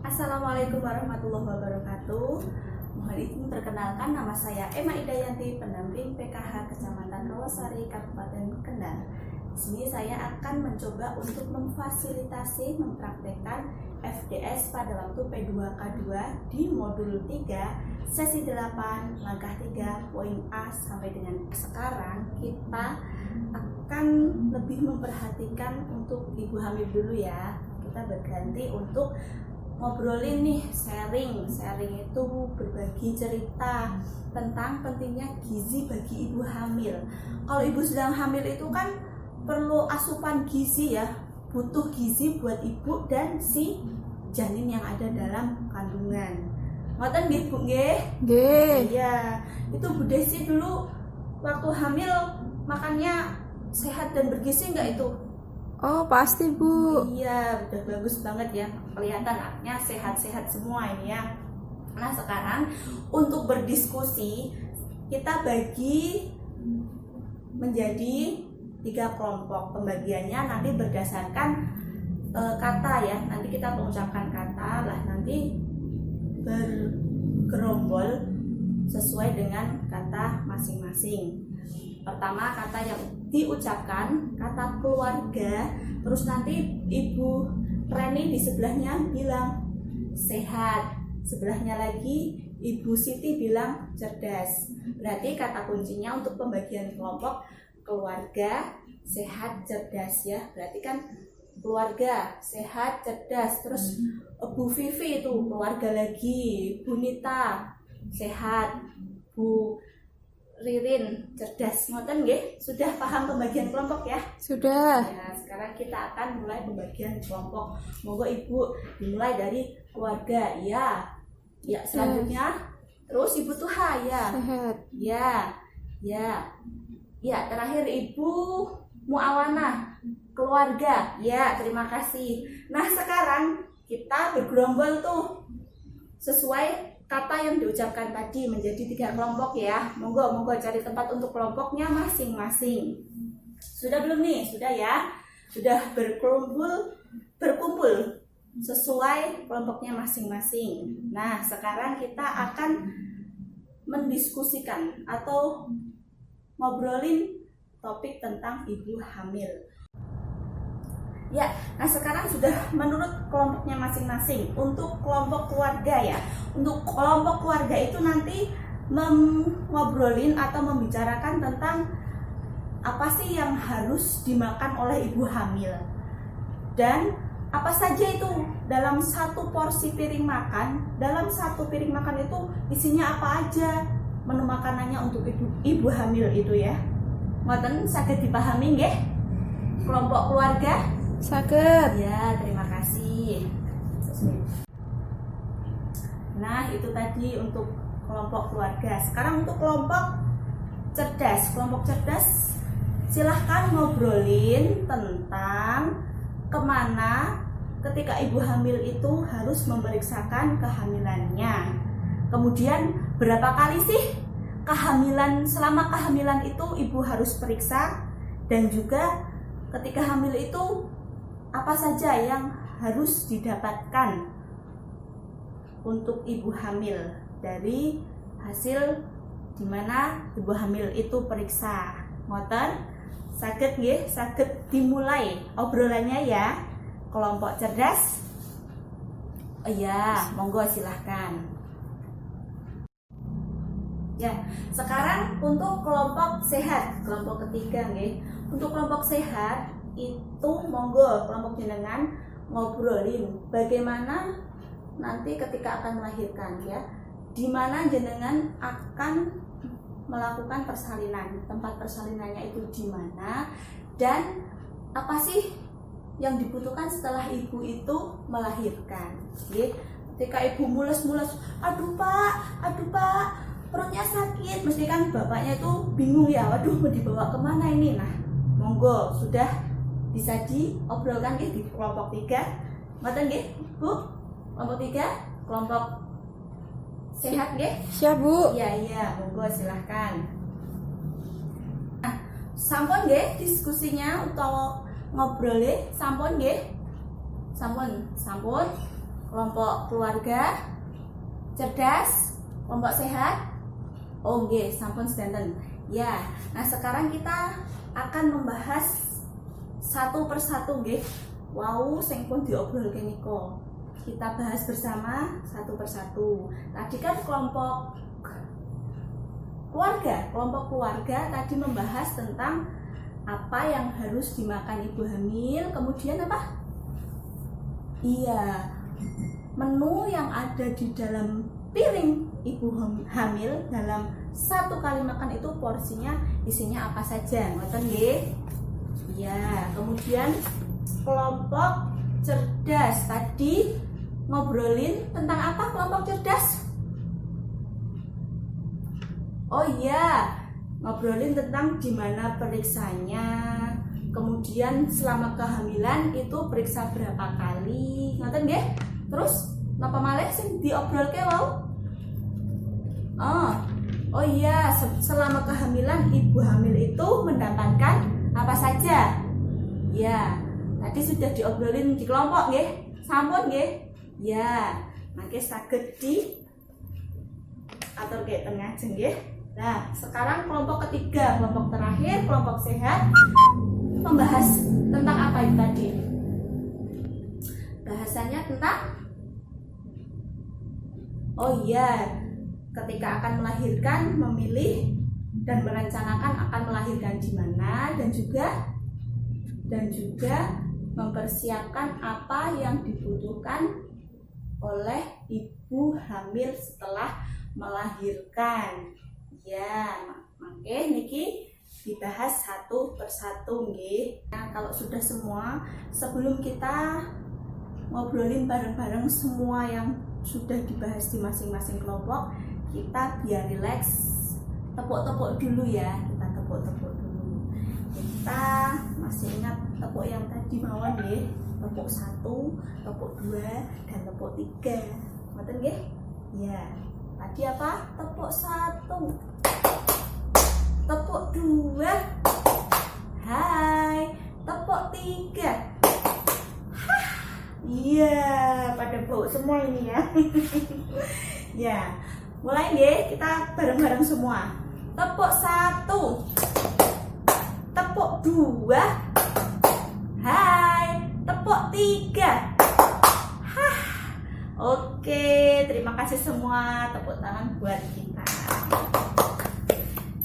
Assalamualaikum warahmatullahi wabarakatuh. Mohon izin perkenalkan, nama saya Emma Idayanti, pendamping PKH Kecamatan Rawasari, Kabupaten Kendal. Di sini saya akan mencoba untuk memfasilitasi mempraktekkan FDS pada waktu P2K2 di modul 3, sesi 8, langkah 3, poin A sampai dengan sekarang kita akan lebih memperhatikan untuk ibu hamil dulu ya. Kita berganti untuk ngobrolin nih, sharing itu berbagi cerita tentang pentingnya gizi bagi ibu hamil. Kalau ibu sedang hamil itu kan perlu asupan gizi ya, butuh gizi buat ibu dan si janin yang ada dalam kandungan. Ngoten nggih Bu nggih? Nggih. Iya, itu Bu Desi dulu waktu hamil makannya sehat dan bergizi enggak itu? Oh, pasti Bu. Iya, udah bagus banget ya. Kelihatan anaknya sehat-sehat semua ini ya. Nah, sekarang untuk berdiskusi kita bagi menjadi 3 kelompok. Pembagiannya nanti berdasarkan kata ya. Nanti kita mengucapkan kata lah, nanti bergerombol sesuai dengan kata masing-masing. Pertama kata yang diucapkan, kata keluarga. Terus nanti Ibu Reni di sebelahnya bilang sehat, sebelahnya lagi Ibu Siti bilang cerdas. Berarti kata kuncinya untuk pembagian kelompok keluarga, sehat, cerdas ya. Berarti kan keluarga, sehat, cerdas. Terus Bu Vivi itu keluarga lagi, Bu Nita sehat, Bu Ririn cerdas. Ngoten nggih? Sudah paham pembagian kelompok ya? Sudah. Ya, sekarang kita akan mulai pembagian kelompok. Monggo Ibu dimulai dari keluarga. Ya. Ya, selanjutnya terus Ibu Tuha ya. Sehat. Ya. Ya. Ya, terakhir Ibu Muawana keluarga. Ya, terima kasih. Nah, sekarang kita bergerombol tuh sesuai kata yang diucapkan tadi menjadi 3 kelompok ya. Monggo cari tempat untuk kelompoknya masing-masing. Sudah belum nih? Sudah ya? Sudah berkumpul sesuai kelompoknya masing-masing. Nah, sekarang kita akan mendiskusikan atau ngobrolin topik tentang ibu hamil. Ya, nah sekarang sudah menurut kelompoknya masing-masing. Untuk kelompok keluarga ya, untuk kelompok keluarga itu nanti ngobrolin atau membicarakan tentang apa sih yang harus dimakan oleh ibu hamil dan apa saja itu dalam satu porsi piring makan. Dalam satu piring makan itu isinya apa aja menu makanannya untuk ibu hamil itu ya. Ngoten saged dipahami nggih? Kelompok keluarga? Saged. Ya, terima kasih. Nah, itu tadi untuk kelompok keluarga. Sekarang untuk kelompok cerdas. Kelompok cerdas, silahkan ngobrolin tentang kemana ketika ibu hamil itu harus memeriksakan kehamilannya. Kemudian berapa kali sih selama kehamilan itu ibu harus periksa, dan juga ketika hamil itu apa saja yang harus didapatkan untuk ibu hamil dari hasil dimana ibu hamil itu periksa. Ngoten? Saged nggih? Saged dimulai obrolannya ya. Kelompok cerdas? Oh ya, monggo silahkan. Ya, sekarang untuk kelompok sehat, kelompok ketiga nggih. Untuk kelompok sehat itu monggo kelompok jenengan ngobrolin bagaimana nanti ketika akan melahirkan ya, di mana jenengan akan melakukan persalinan, tempat persalinannya itu di mana, dan apa sih yang dibutuhkan setelah ibu itu melahirkan. Ketika ibu mules-mules, aduh pak, perutnya sakit, mesti kan bapaknya itu bingung ya, waduh mau dibawa kemana ini. Nah, monggo sudah bisa diobrolkan di kelompok 3. Ngoten nggih, Bu? Kelompok 3, kelompok sehat nggih? Siap, Bu. Iya, monggo silahkan. Nah, sampun nggih diskusinya utawa ngobrolnya sampun nggih? Sampun. kelompok keluarga cerdas, kelompok sehat. Oh nggih, sampun sedanten. Ya, nah sekarang kita akan membahas satu persatu nggih. Wow, sing pun diobrolke nika. Kita bahas bersama satu persatu. Tadi kan kelompok keluarga tadi membahas tentang apa yang harus dimakan ibu hamil, kemudian apa? Iya, menu yang ada di dalam piring ibu hamil dalam satu kali makan itu porsinya isinya apa saja, ngoten nggih? Iya, kemudian kelompok cerdas tadi ngobrolin tentang apa kelompok cerdas? Oh iya, ngobrolin tentang gimana periksanya, kemudian selama kehamilan itu periksa berapa kali, ngoten nggih? Terus napa malih sing diobrolke wau? Oh iya, selama kehamilan ibu hamil itu mendapatkan apa saja? Ya, tadi sudah diobrolin di kelompok nggih? Sampun nggih? Ya, mangke saged di aturke tengah nggih. Nah, sekarang kelompok ketiga, kelompok terakhir, kelompok sehat membahas tentang apa itu tadi? Bahasanya tentang oh iya, ketika akan melahirkan, memilih dan merencanakan akan melahirkan di mana dan juga mempersiapkan apa yang dibutuhkan oleh ibu hamil setelah melahirkan. Ya, mangke niki dibahas satu persatu nggih. Nah, kalau sudah semua, sebelum kita ngobrolin bareng-bareng semua yang sudah dibahas di masing-masing kelompok, kita biar rileks, tepuk-tepuk dulu ya. Kita tepuk-tepuk dulu. Kita masih ingat tepuk yang tadi mawon nggih? Tepuk 1, tepuk 2, dan tepuk 3. Ngoten nggih? Ya. Tadi apa? Tepuk 1. Tepuk 2. Hai. Tepuk 3. Hah. Iya, pada bau semua ini ya. Ya. Mulai nggih, kita bareng-bareng semua. Tepuk 1. Tepuk 2. Hai. Tepuk 3. Hah. Oke, terima kasih semua. Tepuk tangan buat kita.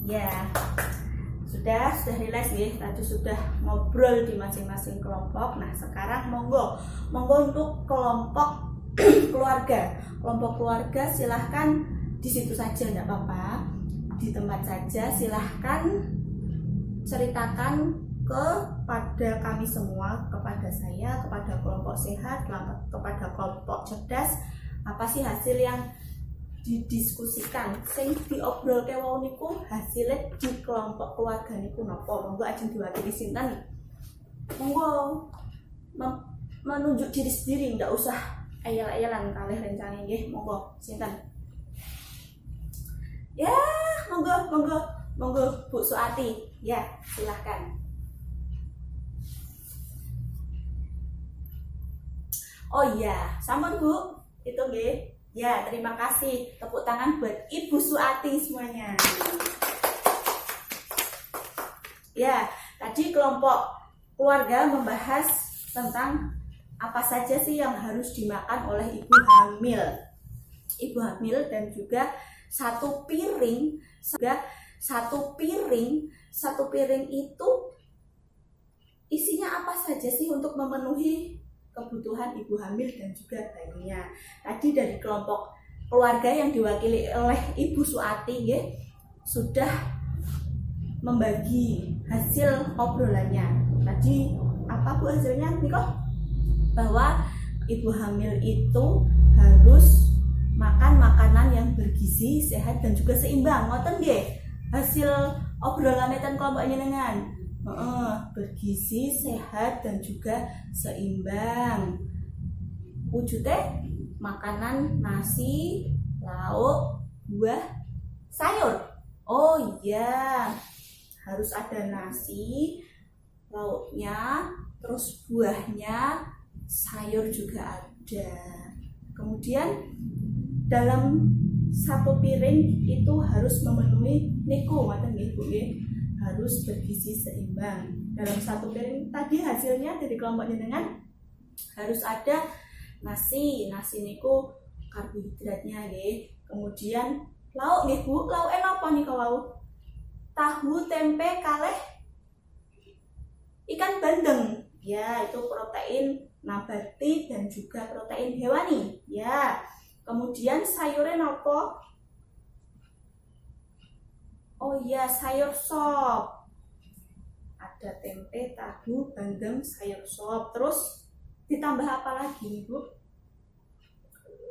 Ya. Sudah rileks nggih. Tadi sudah ngobrol di masing-masing kelompok. Nah, sekarang monggo untuk kelompok keluarga. Kelompok keluarga silahkan di situ saja, enggak apa-apa, di tempat saja. Silahkan ceritakan kepada kami semua, kepada saya, kepada kelompok sehat, kepada kelompok cerdas, apa sih hasil yang didiskusikan, sing diobrolke wau niku hasilnya di kelompok keluarga niku napa? Monggo ajeng diwakili sinten? Monggo menunjuk diri sendiri, enggak usah ayal-ayalan kalih rencane nggih. Monggo sinten? Ya, monggo Bu Suati. Ya, silahkan. Oh iya, sampun Bu. Itu nggih. Ya, terima kasih. Tepuk tangan buat Ibu Suati semuanya. Ya, tadi kelompok keluarga membahas tentang apa saja sih yang harus dimakan oleh ibu hamil. Ibu hamil dan juga satu piring itu isinya apa saja sih untuk memenuhi kebutuhan ibu hamil dan juga bayinya. Tadi dari kelompok keluarga yang diwakili oleh Ibu Suati ya, sudah membagi hasil obrolannya. Tadi apa Bu hasilnya Niko? Bahwa ibu hamil itu harus makan makanan yang bergizi, sehat dan juga seimbang. Ngoten nggih hasil obrolan ten kelompok jenengan. Bergizi, sehat dan juga seimbang. Wujudnya makanan nasi, lauk, buah, sayur. Oh iya, harus ada nasi, lauknya, terus buahnya, sayur juga ada. Kemudian dalam satu piring itu harus memenuhi niku, ngoten nggih Bu nggih. Harus bergizi seimbang. Dalam satu piring tadi hasilnya dari kelompok jenengan harus ada nasi niku karbohidratnya nggih. Kemudian lauk nggih Bu, lauk napa nika wau? Tahu, tempe, kalih ikan bandeng. Ya, itu protein nabati dan juga protein hewani. Ya. Kemudian sayurnya napa? Oh iya, sayur sop. Ada tempe, tahu, bandeng, sayur sop. Terus ditambah apa lagi, Bu?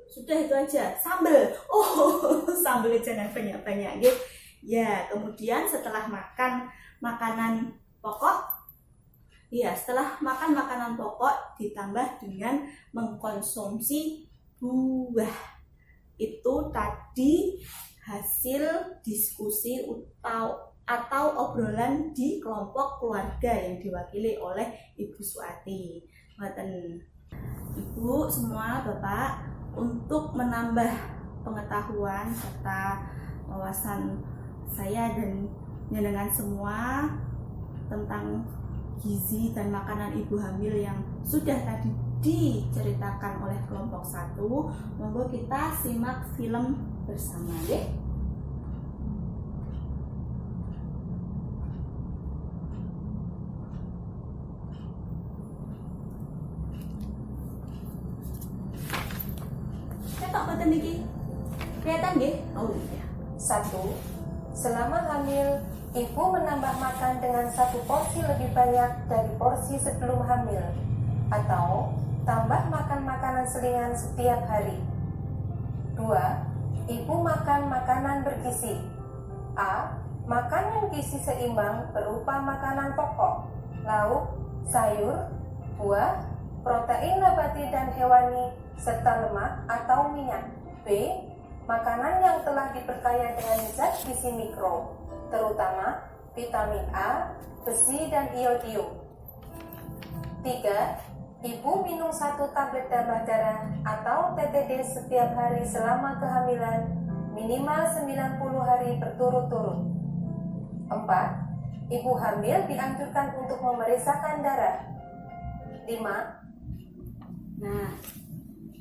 Sudah itu aja. Sambal. Oh, sambal jangan banyak-banyak nggih. Ya, kemudian setelah makan makanan pokok, ya setelah makan makanan pokok ditambah dengan mengkonsumsi buah. Itu tadi hasil diskusi atau obrolan di kelompok keluarga yang diwakili oleh Ibu Suati. Ibu semua, Bapak, untuk menambah pengetahuan serta wawasan saya dan jenengan semua tentang gizi dan makanan ibu hamil yang sudah tadi diceritakan oleh kelompok 1, monggo kita simak film bersama ya. Ketok boten niki? Kelihatan nggih? Oh iya. 1. Selama hamil, ibu menambah makan dengan 1 porsi lebih banyak dari porsi sebelum hamil, atau tambah makan makanan selingan setiap hari. 2. Ibu makan makanan bergizi. A. Makanan gizi seimbang berupa makanan pokok, lauk, sayur, buah, protein nabati dan hewani, serta lemak atau minyak. B. Makanan yang telah diperkaya dengan zat gizi mikro, terutama vitamin A, besi, dan iodium. 3. Ibu minum 1 tablet tambah darah atau TTD setiap hari selama kehamilan, minimal 90 hari berturut-turut. 4. Ibu hamil dianjurkan untuk memeriksakan darah. 5. Nah,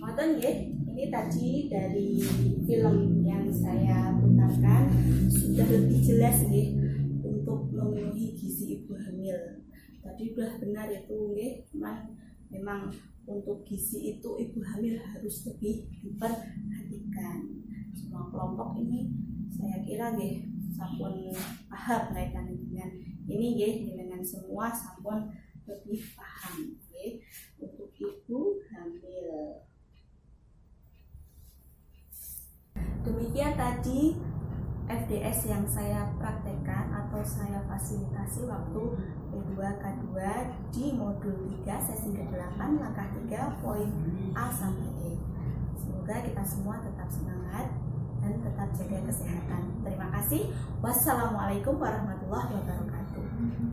ngoten nggih, ini tadi dari film yang saya putarkan sudah lebih jelas nggih untuk memenuhi gizi ibu hamil. Tadi sudah benar itu nggih, cuman memang untuk gizi itu ibu hamil harus lebih diperhatikan. Semua kelompok ini saya kira nggih sampun paham kaitan dengan ini nggih, dengan semua sampun lebih paham nggih untuk ibu hamil. Demikian tadi FDS yang saya praktekkan atau saya fasilitasi waktu P2 K2 di modul 3 sesi ke-8 langkah 3 poin A sampai E. Semoga kita semua tetap semangat dan tetap jaga kesehatan. Terima kasih. Wassalamualaikum warahmatullahi wabarakatuh.